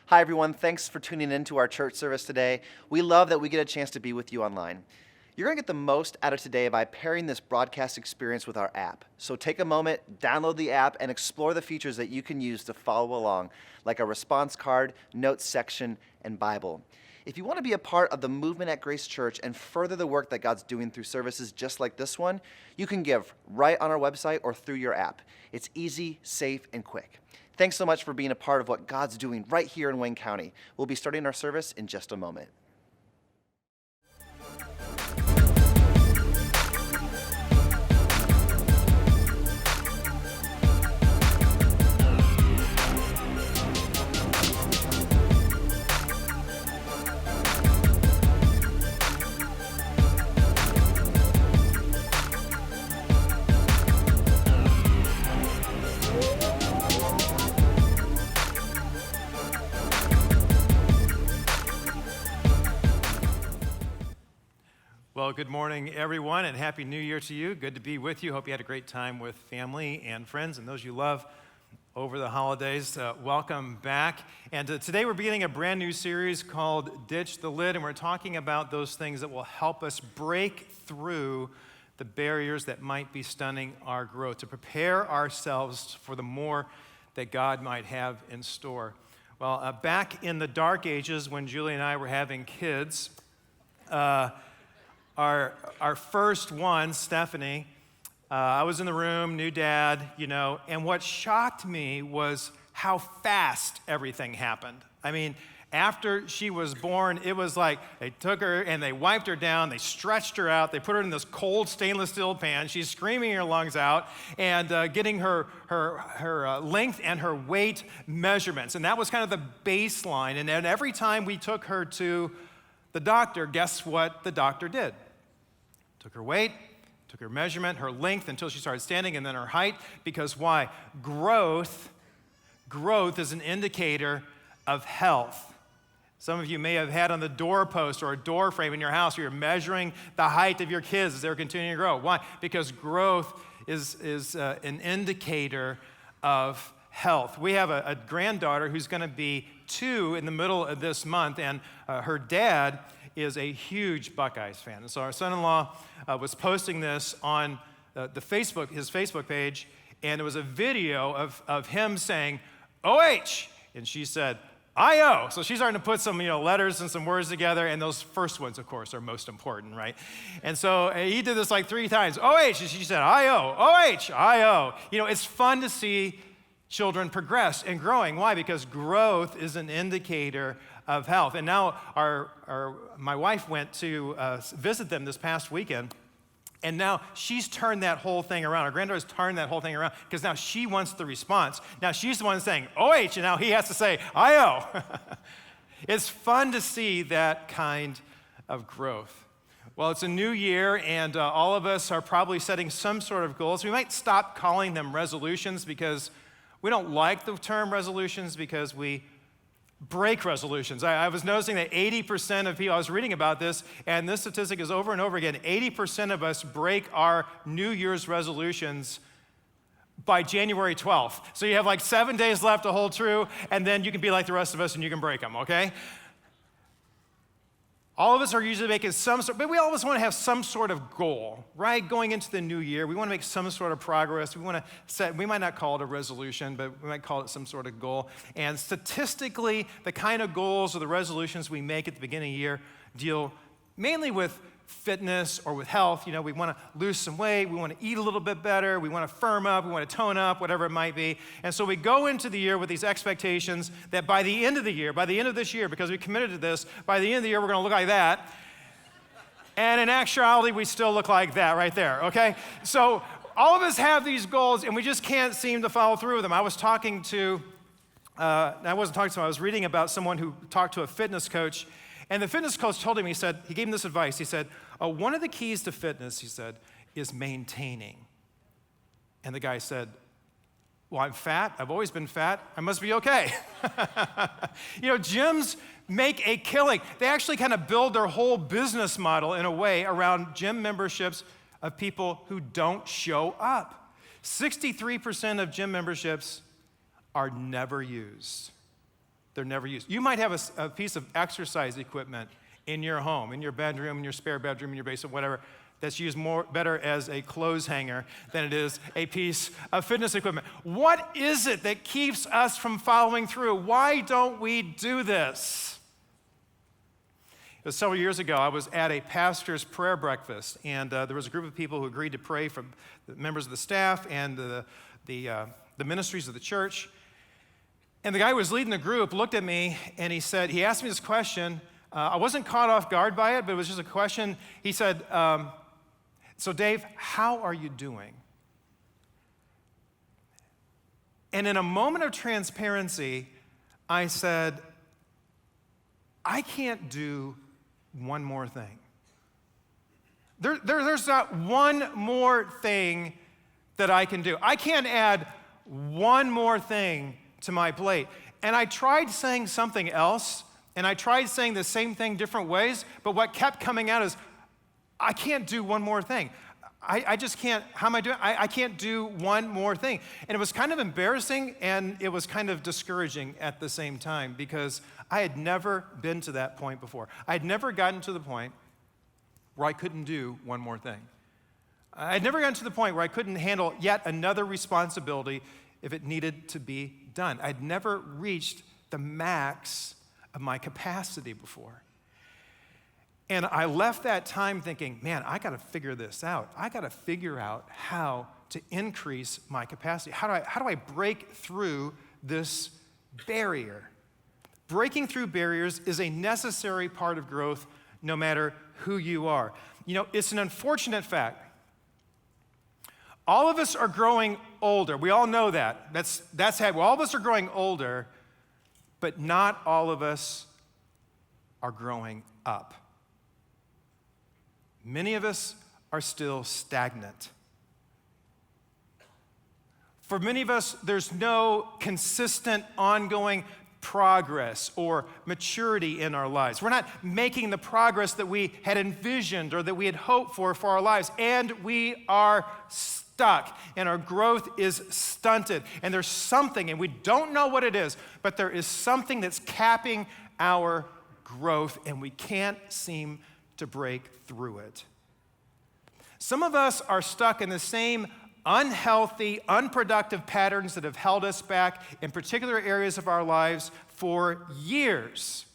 Hi, everyone. Thanks for tuning in to our church service today. We love that we get a chance to be with you online. You're going to get the most out of today by pairing this broadcast experience with our app. So take a moment, download the app, and explore the features that you can use to follow along, like a response card, notes section, and Bible. If you want to be a part of the movement at Grace Church and further the work that God's doing through services just like this one, you can give right on our website or through your app. It's easy, safe, and quick. Thanks so much for being a part of what God's doing right here in Wayne County. We'll be starting our service in just a moment. Well, good morning, everyone, and Happy New Year to you. Good to be with you. Hope you had a great time with family and friends and those you love over the holidays. Welcome back. And today we're beginning a brand new series called Ditch the Lid, and we're talking about those things that will help us break through the barriers that might be stunning our growth, to prepare ourselves for the more that God might have in store. Well, back in the dark ages when Julie and I were having kids, Our first one, Stephanie, I was in the room, new dad, and what shocked me was how fast everything happened. I mean, after she was born, it was like they took her and they wiped her down, they stretched her out, they put her in this cold stainless steel pan. She's screaming her lungs out and getting her length and her weight measurements. And that was kind of the baseline. And then every time we took her to the doctor, guess what the doctor did? Took her weight, took her measurement, her length until she started standing, and then her height. Because why? Growth is an indicator of health. Some of you may have had on the doorpost or a door frame in your house where you're measuring the height of your kids as they're continuing to grow. Why? Because growth is an indicator of health. We have a granddaughter who's going to be 2 in the middle of this month, and her dad is a huge Buckeyes fan. And so our son-in-law was posting this on his Facebook page, and it was a video of him saying, OH, and she said, I-O. So she's starting to put some letters and some words together, and those first ones, of course, are most important, right? And so he did this like 3 times, OH, and she said, I-O, OH, I-O. It's fun to see children progress and growing. Why? Because growth is an indicator of health. And now my wife went to visit them this past weekend, and now she's turned that whole thing around. Our granddaughter's turned that whole thing around because now she wants the response. Now she's the one saying, OH, and now he has to say, I-O. It's fun to see that kind of growth. Well, it's a new year, and all of us are probably setting some sort of goals. We might stop calling them resolutions because we don't like the term resolutions because we break resolutions. I was noticing that 80% of people, I was reading about this, and this statistic is over and over again, 80% of us break our New Year's resolutions by January 12th. So you have like 7 days left to hold true, and then you can be like the rest of us and you can break them, okay? All of us are usually making but we always want to have some sort of goal, right? Going into the new year, we want to make some sort of progress. We might not call it a resolution, but we might call it some sort of goal. And statistically, the kind of goals or the resolutions we make at the beginning of the year deal mainly with fitness or with health. We want to lose some weight, we want to eat a little bit better, we want to firm up, we want to tone up, whatever it might be. And so we go into the year with these expectations that by the end of the year, by the end of this year, because we committed to this, by the end of the year we're going to look like that. And in actuality, we still look like that right there, okay? So all of us have these goals and we just can't seem to follow through with them. I was reading about someone who talked to a fitness coach. And the fitness coach told him, he gave him this advice. He said, one of the keys to fitness, he said, is maintaining. And the guy said, well, I'm fat. I've always been fat. I must be okay. Gyms make a killing. They actually kind of build their whole business model in a way around gym memberships of people who don't show up. 63% of gym memberships are never used. they're never used. You might have a piece of exercise equipment in your home, in your bedroom, in your spare bedroom, in your basement, whatever, that's used better as a clothes hanger than it is a piece of fitness equipment. What is it that keeps us from following through? Why don't we do this? It was several years ago, I was at a pastor's prayer breakfast, and there was a group of people who agreed to pray for the members of the staff and the ministries of the church. And the guy who was leading the group looked at me, and he asked me this question. I wasn't caught off guard by it, but it was just a question. He said, so Dave, how are you doing? And in a moment of transparency, I said, I can't do one more thing. There's not one more thing that I can do. I can't add one more thing to my plate. And I tried saying something else, and I tried saying the same thing different ways, but what kept coming out is, I can't do one more thing. I just can't, how am I doing? I can't do one more thing. And it was kind of embarrassing, and it was kind of discouraging at the same time, because I had never been to that point before. I had never gotten to the point where I couldn't do one more thing. I had never gotten to the point where I couldn't handle yet another responsibility if it needed to be done. I'd never reached the max of my capacity before. And I left that time thinking, man, I got to figure this out. I got to figure out how to increase my capacity. How do I break through this barrier? Breaking through barriers is a necessary part of growth, no matter who you are. You know, it's an unfortunate fact. All of us are growing older. We all know that. That's how all of us are growing older, but not all of us are growing up. Many of us are still stagnant. For many of us, there's no consistent, ongoing progress or maturity in our lives. We're not making the progress that we had envisioned or that we had hoped for our lives, and we are stuck, and our growth is stunted. And there's something, and we don't know what it is, but there is something that's capping our growth, and we can't seem to break through it. Some of us are stuck in the same unhealthy, unproductive patterns that have held us back in particular areas of our lives for years.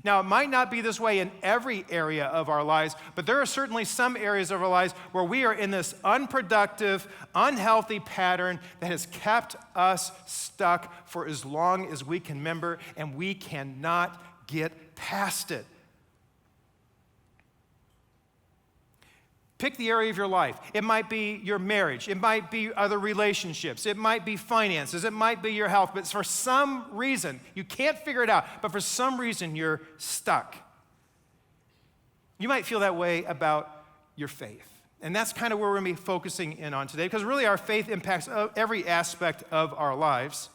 Now, it might not be this way in every area of our lives, but there are certainly some areas of our lives where we are in this unproductive, unhealthy pattern that has kept us stuck for as long as we can remember, and we cannot get past it. Pick the area of your life. It might be your marriage. It might be other relationships. It might be finances. It might be your health. But for some reason, you can't figure it out, but for some reason, you're stuck. You might feel that way about your faith. And that's kind of where we're going to be focusing in on today, because really our faith impacts every aspect of our lives.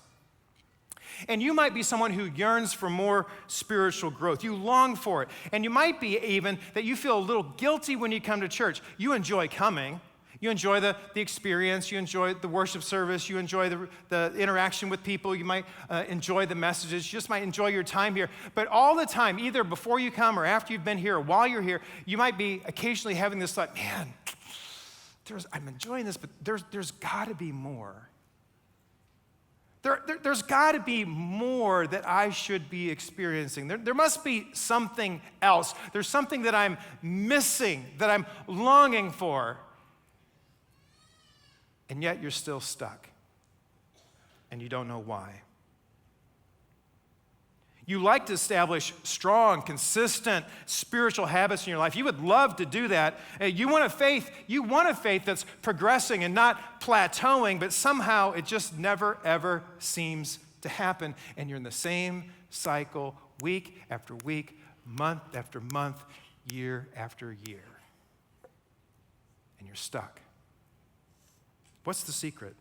And you might be someone who yearns for more spiritual growth. You long for it. And you might be even that you feel a little guilty when you come to church. You enjoy coming. You enjoy the experience. You enjoy the worship service. You enjoy the interaction with people. You might enjoy the messages. You just might enjoy your time here. But all the time, either before you come or after you've been here or while you're here, you might be occasionally having this thought, man, I'm enjoying this, but there's got to be more. There's got to be more that I should be experiencing. There must be something else. There's something that I'm missing, that I'm longing for. And yet you're still stuck, and you don't know why. You like to establish strong, consistent spiritual habits in your life. You would love to do that. You want a faith that's progressing and not plateauing, but somehow it just never, ever seems to happen. And you're in the same cycle week after week, month after month, year after year. And you're stuck. What's the secret?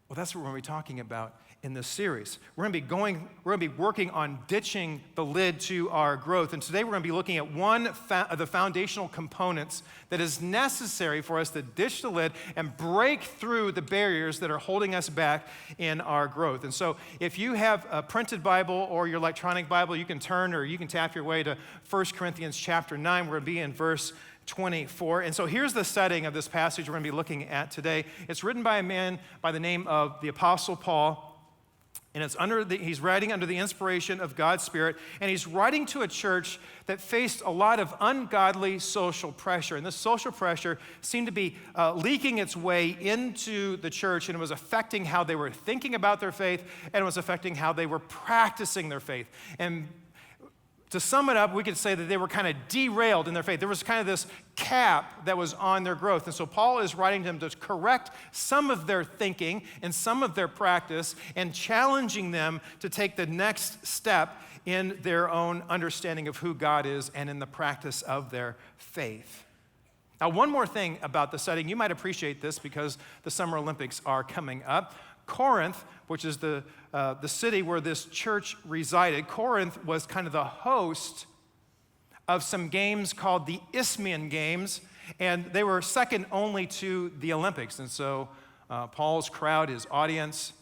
Well, that's what we're going to be talking about in this series. We're going to be working on ditching the lid to our growth. And today we're going to be looking at one of the foundational components that is necessary for us to ditch the lid and break through the barriers that are holding us back in our growth. And so if you have a printed Bible or your electronic Bible, you can turn or you can tap your way to 1 Corinthians chapter 9. We're going to be in verse 24. And so here's the setting of this passage we're going to be looking at today. It's written by a man by the name of the Apostle Paul. And he's writing under the inspiration of God's Spirit, and he's writing to a church that faced a lot of ungodly social pressure. And this social pressure seemed to be leaking its way into the church, and it was affecting how they were thinking about their faith, and it was affecting how they were practicing their faith. And to sum it up, we could say that they were kind of derailed in their faith. There was kind of this cap that was on their growth. And so Paul is writing to them to correct some of their thinking and some of their practice and challenging them to take the next step in their own understanding of who God is and in the practice of their faith. Now, one more thing about the setting. You might appreciate this because the Summer Olympics are coming up. Corinth, which is the city where this church resided, Corinth was kind of the host of some games called the Isthmian Games, and they were second only to the Olympics. And so Paul's crowd, his audience,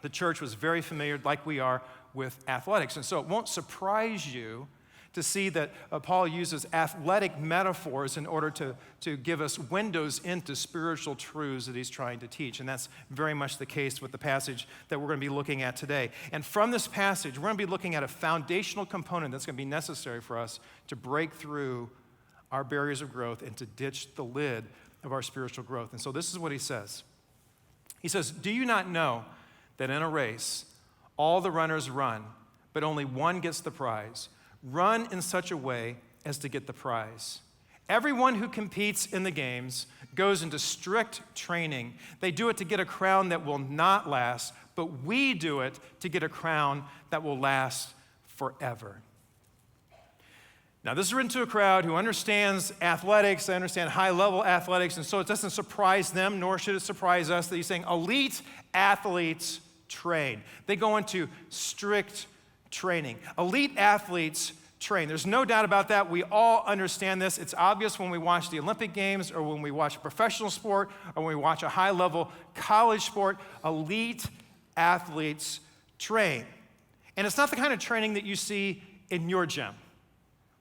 the church was very familiar, like we are, with athletics. And so it won't surprise you to see that Paul uses athletic metaphors in order to give us windows into spiritual truths that he's trying to teach. And that's very much the case with the passage that we're going to be looking at today. And from this passage, we're going to be looking at a foundational component that's going to be necessary for us to break through our barriers of growth and to ditch the lid of our spiritual growth. And so this is what he says. He says, "Do you not know that in a race, all the runners run, but only one gets the prize? Run in such a way as to get the prize. Everyone who competes in the games goes into strict training. They do it to get a crown that will not last, but we do it to get a crown that will last forever." Now, this is written to a crowd who understands athletics, they understand high-level athletics, and so it doesn't surprise them, nor should it surprise us, that he's saying elite athletes train. They go into strict training. Elite athletes train. There's no doubt about that. We all understand this. It's obvious when we watch the Olympic Games or when we watch a professional sport or when we watch a high-level college sport. Elite athletes train. And it's not the kind of training that you see in your gym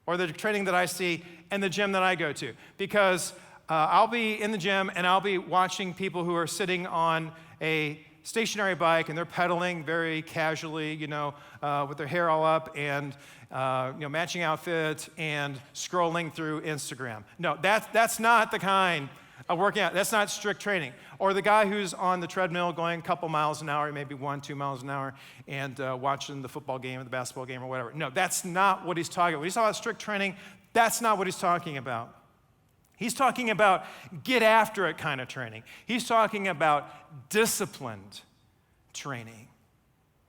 or the training that I see in the gym that I go to, because I'll be in the gym and I'll be watching people who are sitting on a stationary bike and they're pedaling very casually, with their hair all up and matching outfits and scrolling through Instagram. No, that's not the kind of working out. That's not strict training. Or the guy who's on the treadmill going a couple miles an hour, maybe 1-2 miles an hour, and watching the football game or the basketball game or whatever. No, that's not what he's talking about. When he's talking about strict training, that's not what he's talking about. He's talking about get after it kind of training. He's talking about disciplined training.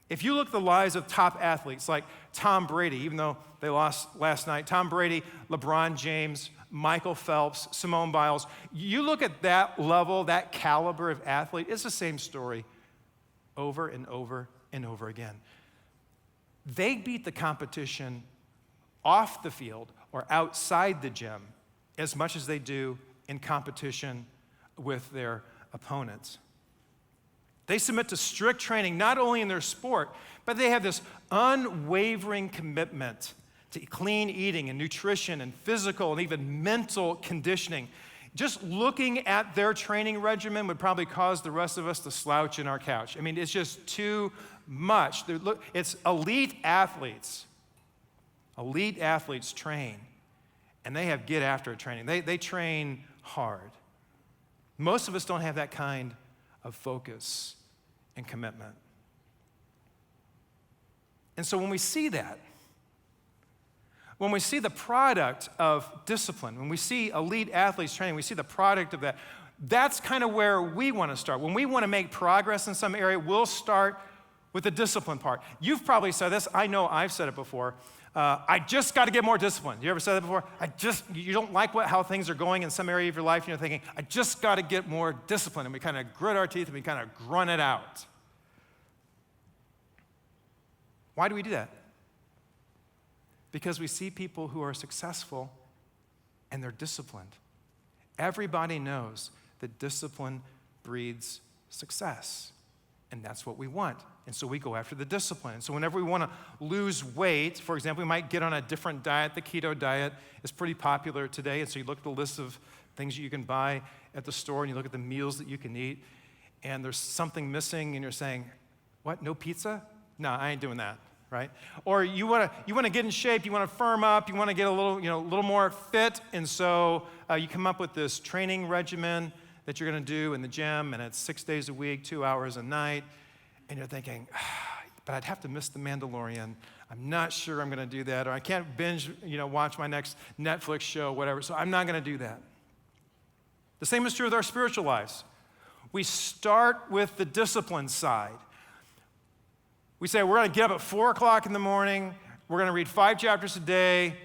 If you look at the lives of top athletes like Tom Brady, even though they lost last night, Tom Brady, LeBron James, Michael Phelps, Simone Biles, you look at that level, that caliber of athlete, it's the same story over and over and over again. They beat the competition off the field or outside the gym as much as they do in competition with their opponents. They submit to strict training, not only in their sport, but they have this unwavering commitment to clean eating and nutrition and physical and even mental conditioning. Just looking at their training regimen would probably cause the rest of us to slouch in our couch. I mean, it's just too much. It's elite athletes. Elite athletes train. And they have get after it training. They train hard. Most of us don't have that kind of focus and commitment. And so when we see that, when we see the product of discipline, when we see elite athletes training, we see the product of that, that's kind of where we want to start. When we want to make progress in some area, we'll start with the discipline part. You've probably said this. I know I've said it before. I just got to get more disciplined. You ever said that before? You don't like how things are going in some area of your life, and you're thinking, I just got to get more disciplined. And we kind of grit our teeth and we kind of grunt it out. Why do we do that? Because we see people who are successful and they're disciplined. Everybody knows that discipline breeds success, and that's what we want. And so we go after the discipline. So whenever we want to lose weight, for example, we might get on a different diet. The keto diet is pretty popular today, and so you look at the list of things you can buy at the store, and you look at the meals that you can eat, and there's something missing, and you're saying, what, no pizza? No, I ain't doing that, right? Or you want to get in shape, you want to firm up, you want to get a little more fit, and so you come up with this training regimen that you're going to do in the gym, and it's 6 days a week, 2 hours a night, and you're thinking, but I'd have to miss The Mandalorian. I'm not sure I'm going to do that, or I can't binge, watch my next Netflix show, whatever, so I'm not going to do that. The same is true with our spiritual lives. We start with the discipline side. We say, we're going to get up at 4 o'clock in the morning, we're going to read 5 chapters a day,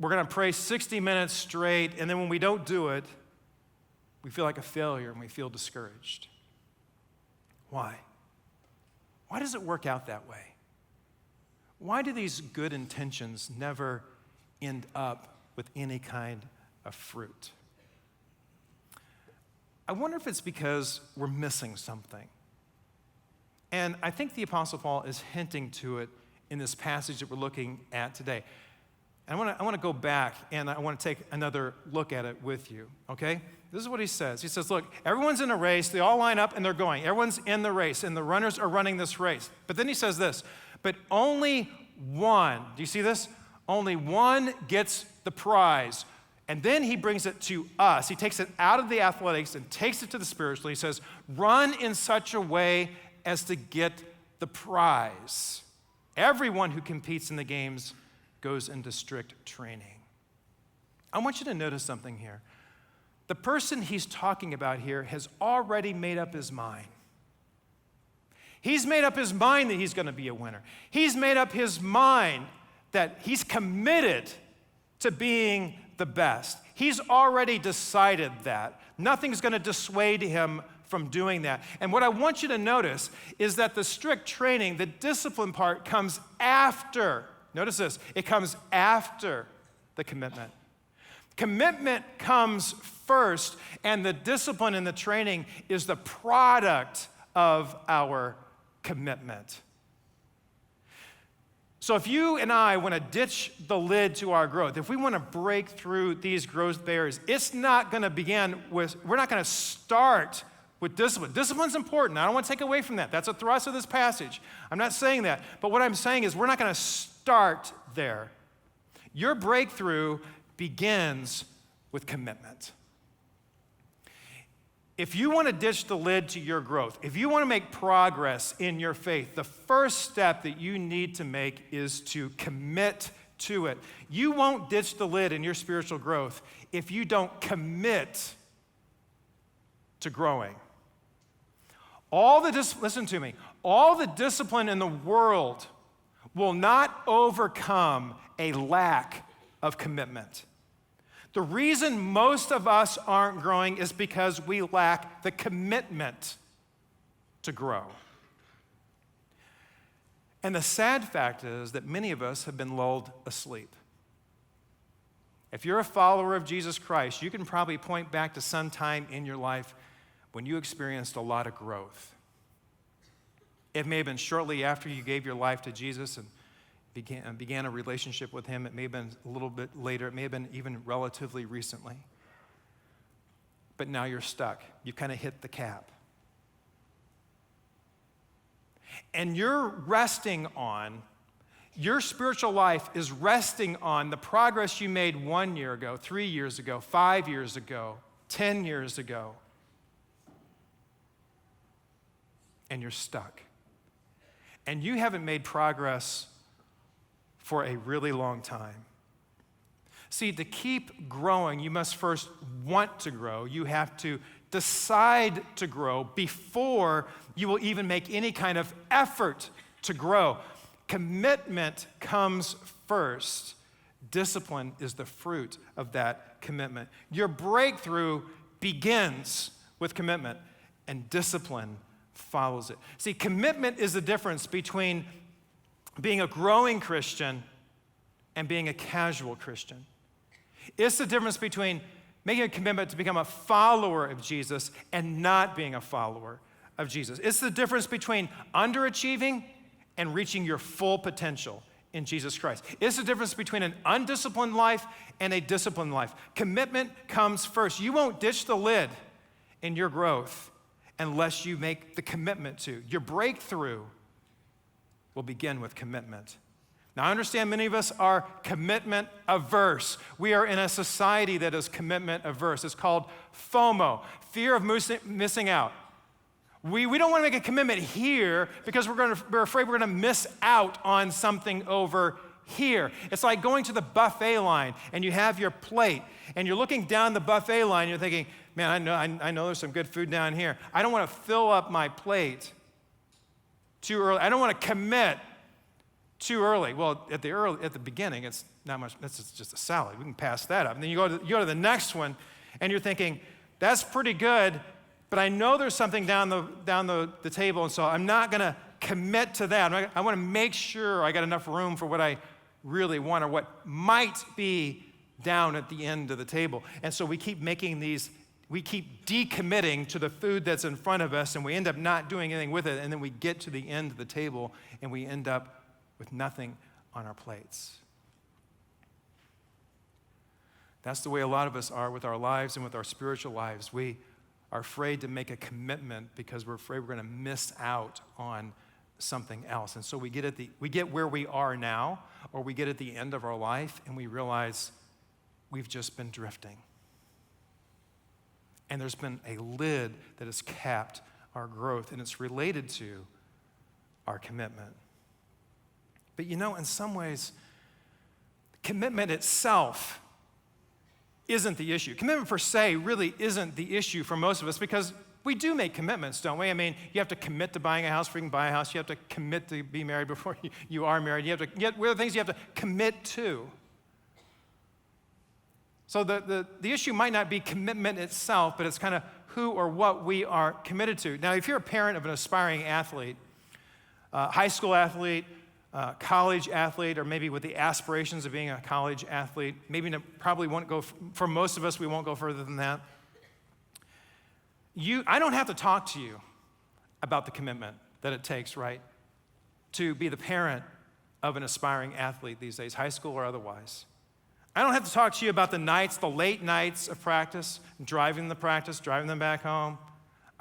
we're going to pray 60 minutes straight, and then when we don't do it, we feel like a failure and we feel discouraged. Why? Why does it work out that way? Why do these good intentions never end up with any kind of fruit? I wonder if it's because we're missing something. And I think the Apostle Paul is hinting to it in this passage that we're looking at today. And I want to go back and I want to take another look at it with you, okay? This is what he says. He says, look, everyone's in a race. They all line up and they're going. Everyone's in the race and the runners are running this race. But then he says this, but only one, do you see this? Only one gets the prize. And then he brings it to us. He takes it out of the athletics and takes it to the spiritual. He says, run in such a way as to get the prize. Everyone who competes in the games goes into strict training. I want you to notice something here. The person he's talking about here has already made up his mind. He's made up his mind that he's going to be a winner. He's made up his mind that he's committed to being the best. He's already decided that. Nothing's going to dissuade him from doing that. And what I want you to notice is that the strict training, the discipline part, comes after. Notice this. It comes after the commitment. Commitment comes first, and the discipline and the training is the product of our commitment. So if you and I want to ditch the lid to our growth, if we want to break through these growth barriers, it's not going to begin with, we're not going to start with discipline. Discipline's important. I don't want to take away from that. That's a thrust of this passage. I'm not saying that. But what I'm saying is we're not going to start there. Your breakthrough begins with commitment. If you want to ditch the lid to your growth, if you want to make progress in your faith, the first step that you need to make is to commit to it. You won't ditch the lid in your spiritual growth if you don't commit to growing. Listen to me, all the discipline in the world will not overcome a lack of commitment. The reason most of us aren't growing is because we lack the commitment to grow. And the sad fact is that many of us have been lulled asleep. If you're a follower of Jesus Christ, you can probably point back to some time in your life when you experienced a lot of growth. It may have been shortly after you gave your life to Jesus and began a relationship with him. It may have been a little bit later. It may have been even relatively recently. But now you're stuck. You kind of hit the cap. And your spiritual life is resting on the progress you made 1 year ago, 3 years ago, 5 years ago, 10 years ago. And you're stuck. And you haven't made progress for a really long time. See, to keep growing, you must first want to grow. You have to decide to grow before you will even make any kind of effort to grow. Commitment comes first. Discipline is the fruit of that commitment. Your breakthrough begins with commitment, and discipline follows it. See, commitment is the difference between being a growing Christian and being a casual Christian. It's the difference between making a commitment to become a follower of Jesus and not being a follower of Jesus. It's the difference between underachieving and reaching your full potential in Jesus Christ. It's the difference between an undisciplined life and a disciplined life. Commitment comes first. You won't ditch the lid in your growth unless you make the commitment to. Your breakthrough will begin with commitment. Now, I understand many of us are commitment averse. We are in a society that is commitment averse. It's called FOMO, fear of missing out. We don't want to make a commitment here because we're afraid we're going to miss out on something over here. It's like going to the buffet line and you have your plate and you're looking down the buffet line and you're thinking, man, I know there's some good food down here. I don't want to fill up my plate too early. I don't want to commit too early. Well, at the beginning, it's not much. That's just a salad. We can pass that up. And then you go to the next one, and you're thinking, that's pretty good, but I know there's something down the table, and so I'm not going to commit to that. I want to make sure I got enough room for what I really want or what might be down at the end of the table. And so we keep decommitting to the food that's in front of us, and we end up not doing anything with it, and then we get to the end of the table, and we end up with nothing on our plates. That's the way a lot of us are with our lives and with our spiritual lives. We are afraid to make a commitment because we're afraid we're going to miss out on something else. And so we get where we are now, or we get at the end of our life, and we realize we've just been drifting. And there's been a lid that has capped our growth, and it's related to our commitment. But in some ways, commitment itself isn't the issue. Commitment per se really isn't the issue for most of us because we do make commitments, don't we? I mean, you have to commit to buying a house before you can buy a house. You have to commit to be married before you are married. What are the things you have to commit to? So the issue might not be commitment itself, but it's kind of who or what we are committed to. Now, if you're a parent of an aspiring athlete, high school athlete, college athlete, or maybe with the aspirations of being a college athlete, probably won't go, for most of us, we won't go further than that. I don't have to talk to you about the commitment that it takes, right, to be the parent of an aspiring athlete these days, high school or otherwise. I don't have to talk to you about the late nights of practice, driving them back home.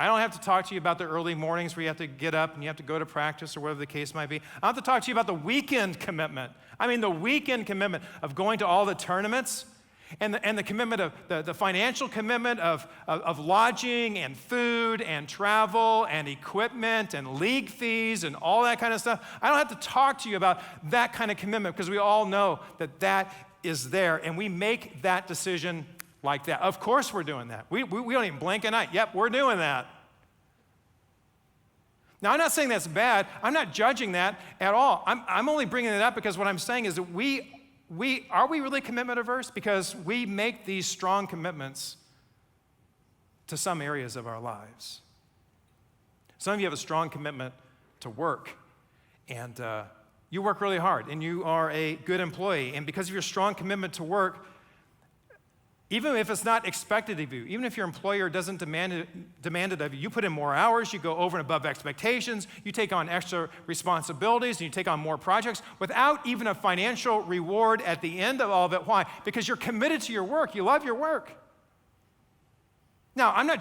I don't have to talk to you about the early mornings where you have to get up and you have to go to practice or whatever the case might be. I don't have to talk to you about the weekend commitment. I mean, the weekend commitment of going to all the tournaments and the commitment of the financial commitment of lodging and food and travel and equipment and league fees and all that kind of stuff. I don't have to talk to you about that kind of commitment because we all know that is there, and we make that decision like that. Of course we're doing that. We don't even blink an eye. Yep, we're doing that. Now, I'm not saying that's bad. I'm not judging that at all. I'm only bringing it up because what I'm saying is that are we really commitment averse? Because we make these strong commitments to some areas of our lives. Some of you have a strong commitment to work, and you work really hard, and you are a good employee. And because of your strong commitment to work, even if it's not expected of you, even if your employer doesn't demand it of you, you put in more hours, you go over and above expectations, you take on extra responsibilities, and you take on more projects without even a financial reward at the end of all of it. Why? Because you're committed to your work. You love your work. Now, I'm not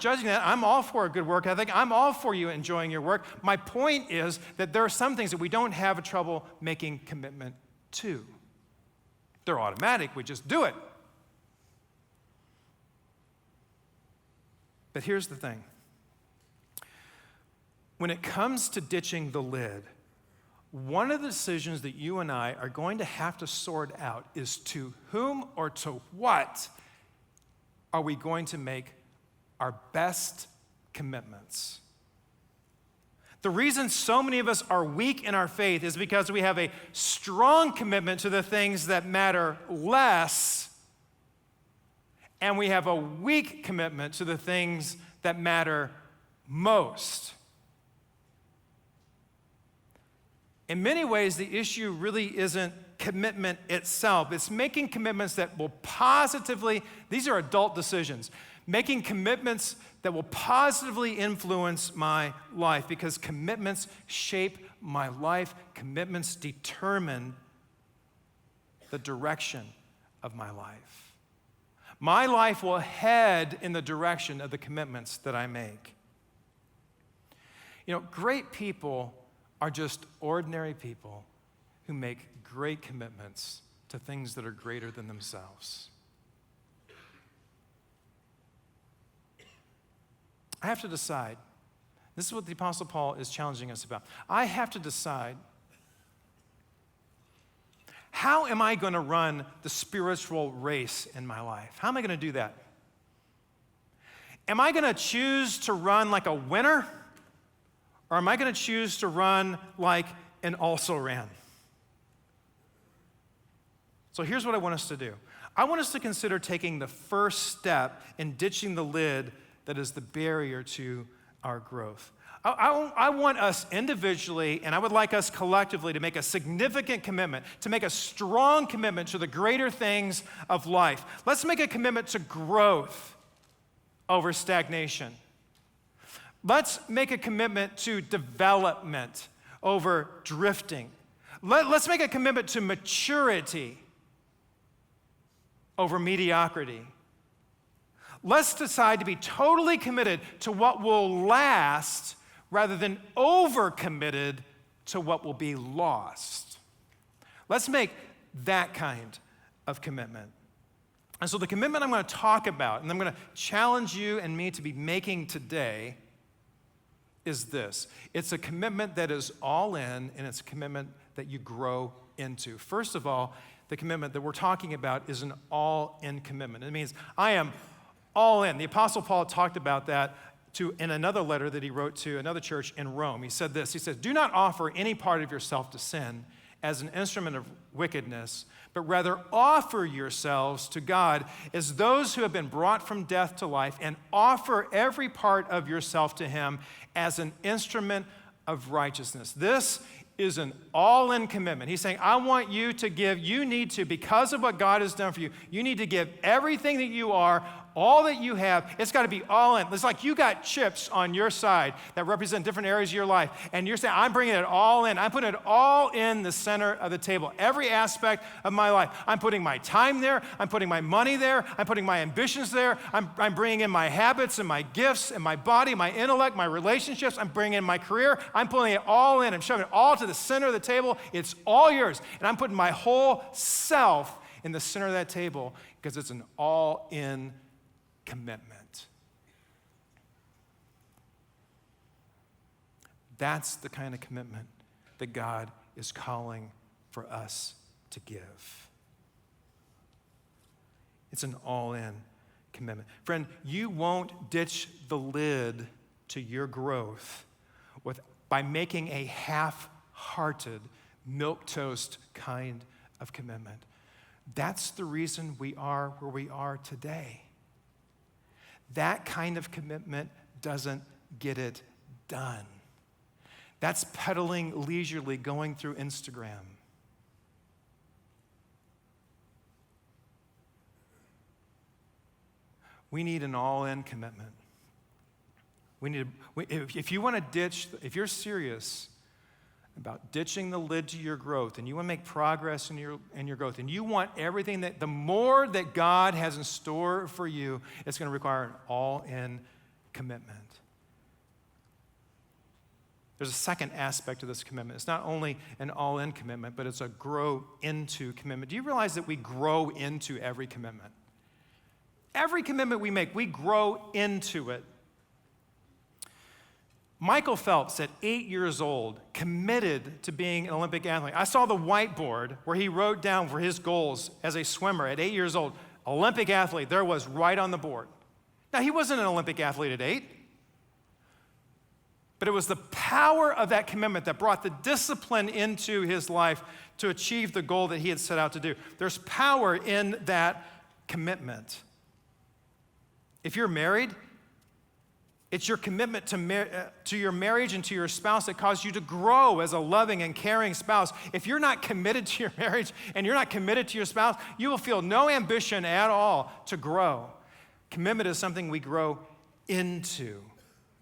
judging that. I'm all for a good work ethic. I'm all for you enjoying your work. My point is that there are some things that we don't have trouble making commitment to. They're automatic. We just do it. But here's the thing. When it comes to ditching the lid, one of the decisions that you and I are going to have to sort out is to whom or to what are we going to make our best commitments? The reason so many of us are weak in our faith is because we have a strong commitment to the things that matter less, and we have a weak commitment to the things that matter most. In many ways, the issue really isn't commitment itself. It's making commitments that will positively, these are adult decisions, making commitments that will positively influence my life, because commitments shape my life. Commitments determine the direction of my life. My life will head in the direction of the commitments that I make. You know, great people are just ordinary people who make great commitments to things that are greater than themselves. I have to decide. This is what the Apostle Paul is challenging us about. I have to decide, how am I going to run the spiritual race in my life? How am I going to do that? Am I going to choose to run like a winner? Or am I going to choose to run like an also-ran? So here's what I want us to do. I want us to consider taking the first step in ditching the lid that is the barrier to our growth. I want us individually, and I would like us collectively to make a significant commitment, to make a strong commitment to the greater things of life. Let's make a commitment to growth over stagnation. Let's make a commitment to development over drifting. Let's make a commitment to maturity over mediocrity. Let's decide to be totally committed to what will last rather than overcommitted to what will be lost. Let's make that kind of commitment. And so the commitment I'm going to talk about, and I'm going to challenge you and me to be making today, is this. It's a commitment that is all in, and it's a commitment that you grow into. First of all, the commitment that we're talking about is an all-in commitment. It means I am all in. The Apostle Paul talked about that in another letter that he wrote to another church in Rome. He said this, he says, "Do not offer any part of yourself to sin as an instrument of wickedness, but rather offer yourselves to God as those who have been brought from death to life, and offer every part of yourself to him as an instrument of righteousness." This is an all-in commitment. He's saying, I want you to give, you need to, because of what God has done for you, you need to give everything that you are, all that you have. It's got to be all in. It's like you got chips on your side that represent different areas of your life, and you're saying, I'm bringing it all in. I'm putting it all in the center of the table. Every aspect of my life. I'm putting my time there. I'm putting my money there. I'm putting my ambitions there. I'm bringing in my habits and my gifts and my body, my intellect, my relationships. I'm bringing in my career. I'm pulling it all in. I'm shoving it all to the center of the table. It's all yours. And I'm putting my whole self in the center of that table because it's an all-in commitment. That's the kind of commitment that God is calling for us to give. It's an all-in commitment. Friend, you won't ditch the lid to your growth by making a half-hearted, milquetoast kind of commitment. That's the reason we are where we are today. That kind of commitment doesn't get it done. That's pedaling leisurely, going through Instagram. We need an all-in commitment. If you want to ditch, if you're serious about ditching the lid to your growth, and you want to make progress in your growth, and you want everything that, the more that God has in store for you, it's going to require an all-in commitment. There's a second aspect of this commitment. It's not only an all-in commitment, but it's a grow into commitment. Do you realize that we grow into every commitment? Every commitment we make, we grow into it. Michael Phelps, at 8 years old, committed to being an Olympic athlete. I saw the whiteboard where he wrote down for his goals as a swimmer at 8 years old, Olympic athlete. There was right on the board. Now, he wasn't an Olympic athlete at 8, but it was the power of that commitment that brought the discipline into his life to achieve the goal that he had set out to do. There's power in that commitment. If you're married, It's your commitment to your marriage and to your spouse that causes you to grow as a loving and caring spouse. If you're not committed to your marriage and you're not committed to your spouse, you will feel no ambition at all to grow. Commitment is something we grow into.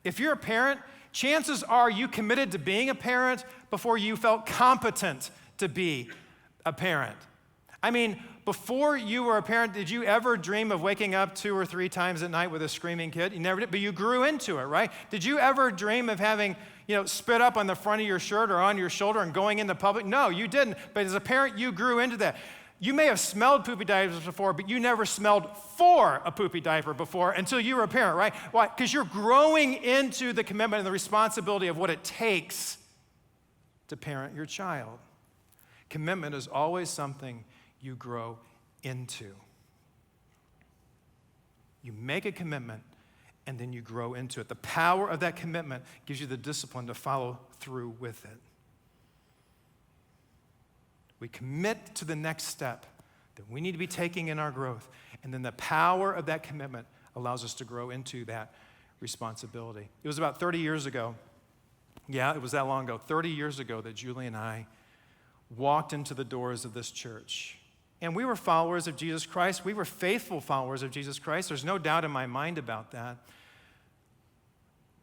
If you're a parent, chances are you committed to being a parent before you felt competent to be a parent. I mean, before you were a parent, did you ever dream of waking up 2 or 3 times at night with a screaming kid? You never did, but you grew into it, right? Did you ever dream of having, spit up on the front of your shirt or on your shoulder and going into public? No, you didn't. But as a parent, you grew into that. You may have smelled poopy diapers before, but you never smelled for a poopy diaper before until you were a parent, right? Why? Because you're growing into the commitment and the responsibility of what it takes to parent your child. Commitment is always something you grow into. You make a commitment and then you grow into it. The power of that commitment gives you the discipline to follow through with it. We commit to the next step that we need to be taking in our growth, and then the power of that commitment allows us to grow into that responsibility. It was about 30 years ago. Yeah, it was that long ago. 30 years ago that Julie and I walked into the doors of this church. And we were followers of Jesus Christ. We were faithful followers of Jesus Christ. There's no doubt in my mind about that.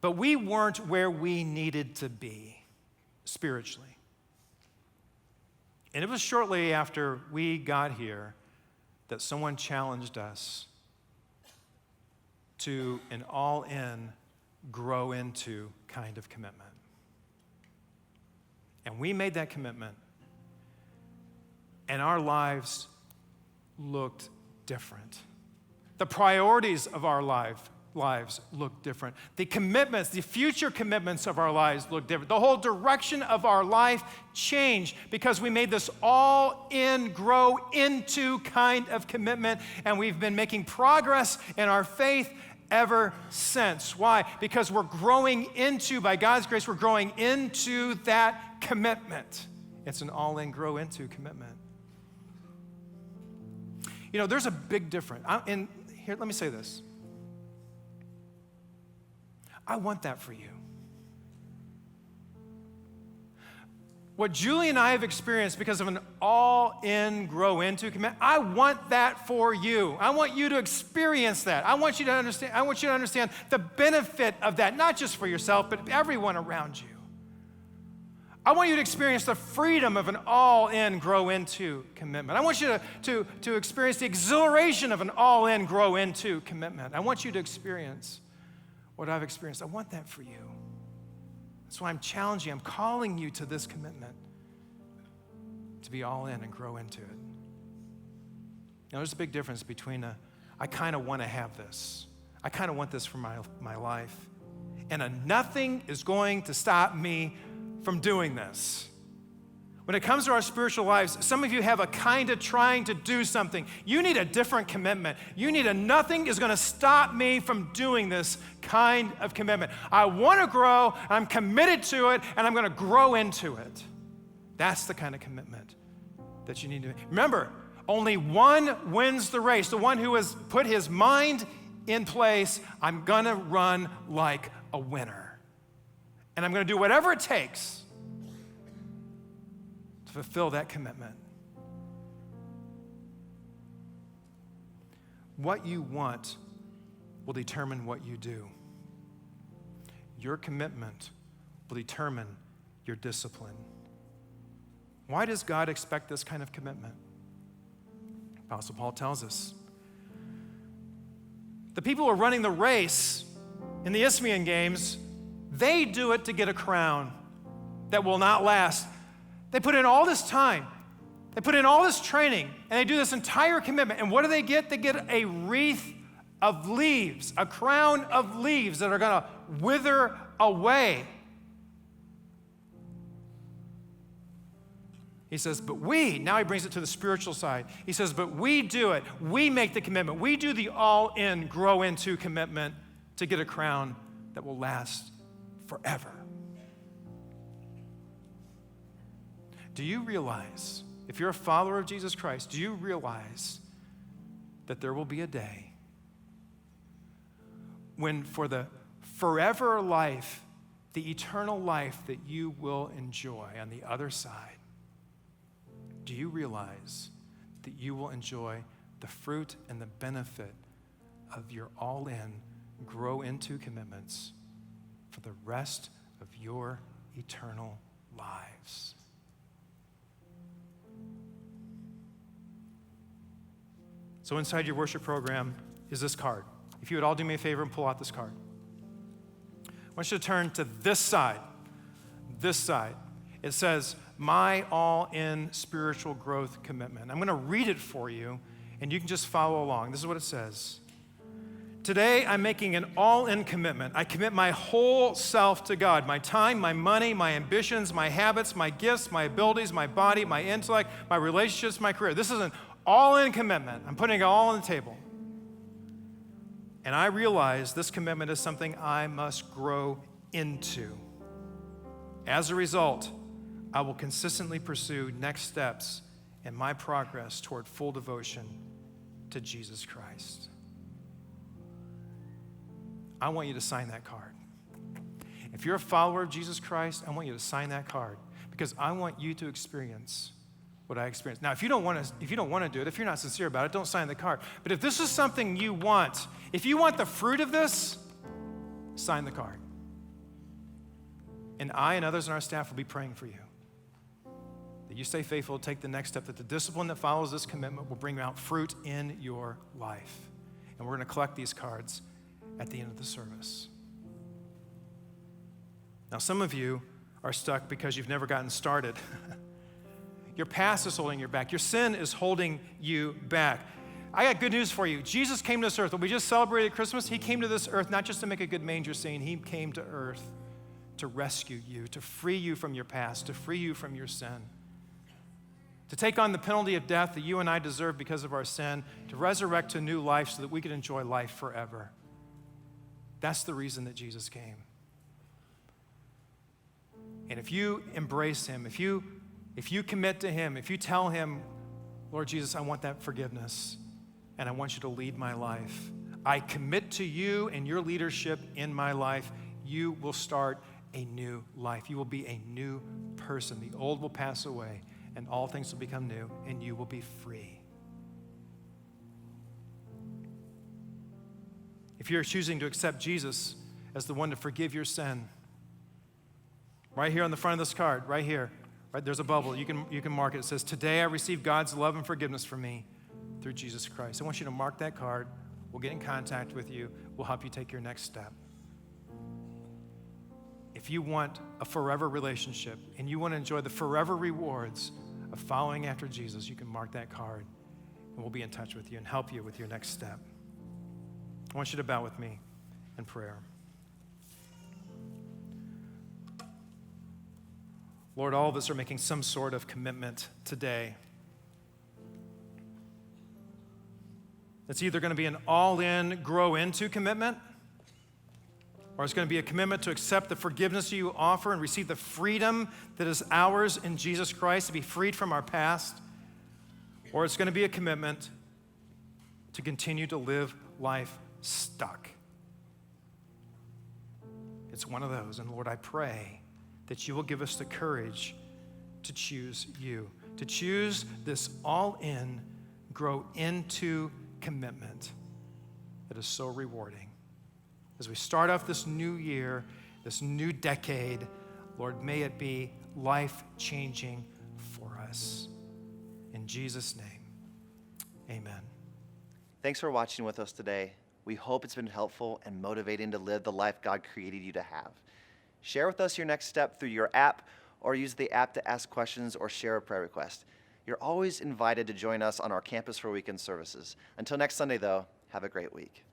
But we weren't where we needed to be spiritually. And it was shortly after we got here that someone challenged us to an all-in, grow into kind of commitment. And we made that commitment. And our lives looked different. The priorities of our lives looked different. The commitments, the future commitments of our lives looked different. The whole direction of our life changed because we made this all-in, grow into kind of commitment, and we've been making progress in our faith ever since. Why? Because we're growing into, by God's grace, we're growing into that commitment. It's an all-in, grow into commitment. There's a big difference. And here, let me say this. I want that for you. What Julie and I have experienced because of an all-in, grow into commitment, I want that for you. I want you to experience that. I want you to understand the benefit of that, not just for yourself, but everyone around you. I want you to experience the freedom of an all-in, grow into commitment. I want you to experience the exhilaration of an all-in, grow into commitment. I want you to experience what I've experienced. I want that for you. That's why I'm challenging you. I'm calling you to this commitment to be all in and grow into it. There's a big difference between I kind of want to have this. I kind of want this for my life. And nothing is going to stop me from doing this. When it comes to our spiritual lives, some of you have a kind of trying to do something. You need a different commitment. You need nothing is going to stop me from doing this kind of commitment. I want to grow, I'm committed to it, and I'm going to grow into it. That's the kind of commitment that you need to make. Remember, only one wins the race. The one who has put his mind in place, I'm going to run like a winner. And I'm going to do whatever it takes to fulfill that commitment. What you want will determine what you do. Your commitment will determine your discipline. Why does God expect this kind of commitment? Apostle Paul tells us. The people who are running the race in the Isthmian Games, they do it to get a crown that will not last. They put in all this time. They put in all this training, and they do this entire commitment. And what do they get? They get a wreath of leaves, a crown of leaves that are going to wither away. He says, but we, now he brings it to the spiritual side. He says, but we do it. We make the commitment. We do the all-in, grow into commitment to get a crown that will last forever. Do you realize, if you're a follower of Jesus Christ, do you realize that there will be a day when for the forever life, the eternal life that you will enjoy on the other side, do you realize that you will enjoy the fruit and the benefit of your all-in, grow into commitments for the rest of your eternal lives? So inside your worship program is this card. If you would all do me a favor and pull out this card. I want you to turn to this side. This side. It says, my all-in spiritual growth commitment. I'm going to read it for you, and you can just follow along. This is what it says. Today, I'm making an all-in commitment. I commit my whole self to God, my time, my money, my ambitions, my habits, my gifts, my abilities, my body, my intellect, my relationships, my career. This is an all-in commitment. I'm putting it all on the table. And I realize this commitment is something I must grow into. As a result, I will consistently pursue next steps in my progress toward full devotion to Jesus Christ. I want you to sign that card. If you're a follower of Jesus Christ, I want you to sign that card because I want you to experience what I experienced. Now, if you don't want to do it, if you're not sincere about it, don't sign the card. But if this is something you want, if you want the fruit of this, sign the card. And I and others on our staff will be praying for you. That you stay faithful, take the next step, that the discipline that follows this commitment will bring out fruit in your life. And we're going to collect these cards at the end of the service. Now, some of you are stuck because you've never gotten started. Your past is holding you back. Your sin is holding you back. I got good news for you. Jesus came to this earth. When we just celebrated Christmas, he came to this earth not just to make a good manger scene. He came to earth to rescue you, to free you from your past, to free you from your sin, to take on the penalty of death that you and I deserve because of our sin, to resurrect to new life so that we could enjoy life forever. That's the reason that Jesus came. And if you embrace him, if you commit to him, if you tell him, Lord Jesus, I want that forgiveness, and I want you to lead my life. I commit to you and your leadership in my life. You will start a new life. You will be a new person. The old will pass away, and all things will become new, and you will be free. If you're choosing to accept Jesus as the one to forgive your sin, right here on the front of this card, right here, right, there's a bubble. You can mark it. It says, today I receive God's love and forgiveness for me through Jesus Christ. I want you to mark that card. We'll get in contact with you. We'll help you take your next step. If you want a forever relationship and you want to enjoy the forever rewards of following after Jesus, you can mark that card, and we'll be in touch with you and help you with your next step. I want you to bow with me in prayer. Lord, all of us are making some sort of commitment today. It's either going to be an all-in, grow into commitment, or it's going to be a commitment to accept the forgiveness you offer and receive the freedom that is ours in Jesus Christ, to be freed from our past, or it's going to be a commitment to continue to live life stuck. It's one of those, and Lord, I pray that you will give us the courage to choose you, to choose this all-in, grow into commitment that is so rewarding. As we start off this new year, this new decade, Lord, may it be life-changing for us. In Jesus' name, amen. Thanks for watching with us today. We hope it's been helpful and motivating to live the life God created you to have. Share with us your next step through your app, or use the app to ask questions or share a prayer request. You're always invited to join us on our campus for weekend services. Until next Sunday, though, have a great week.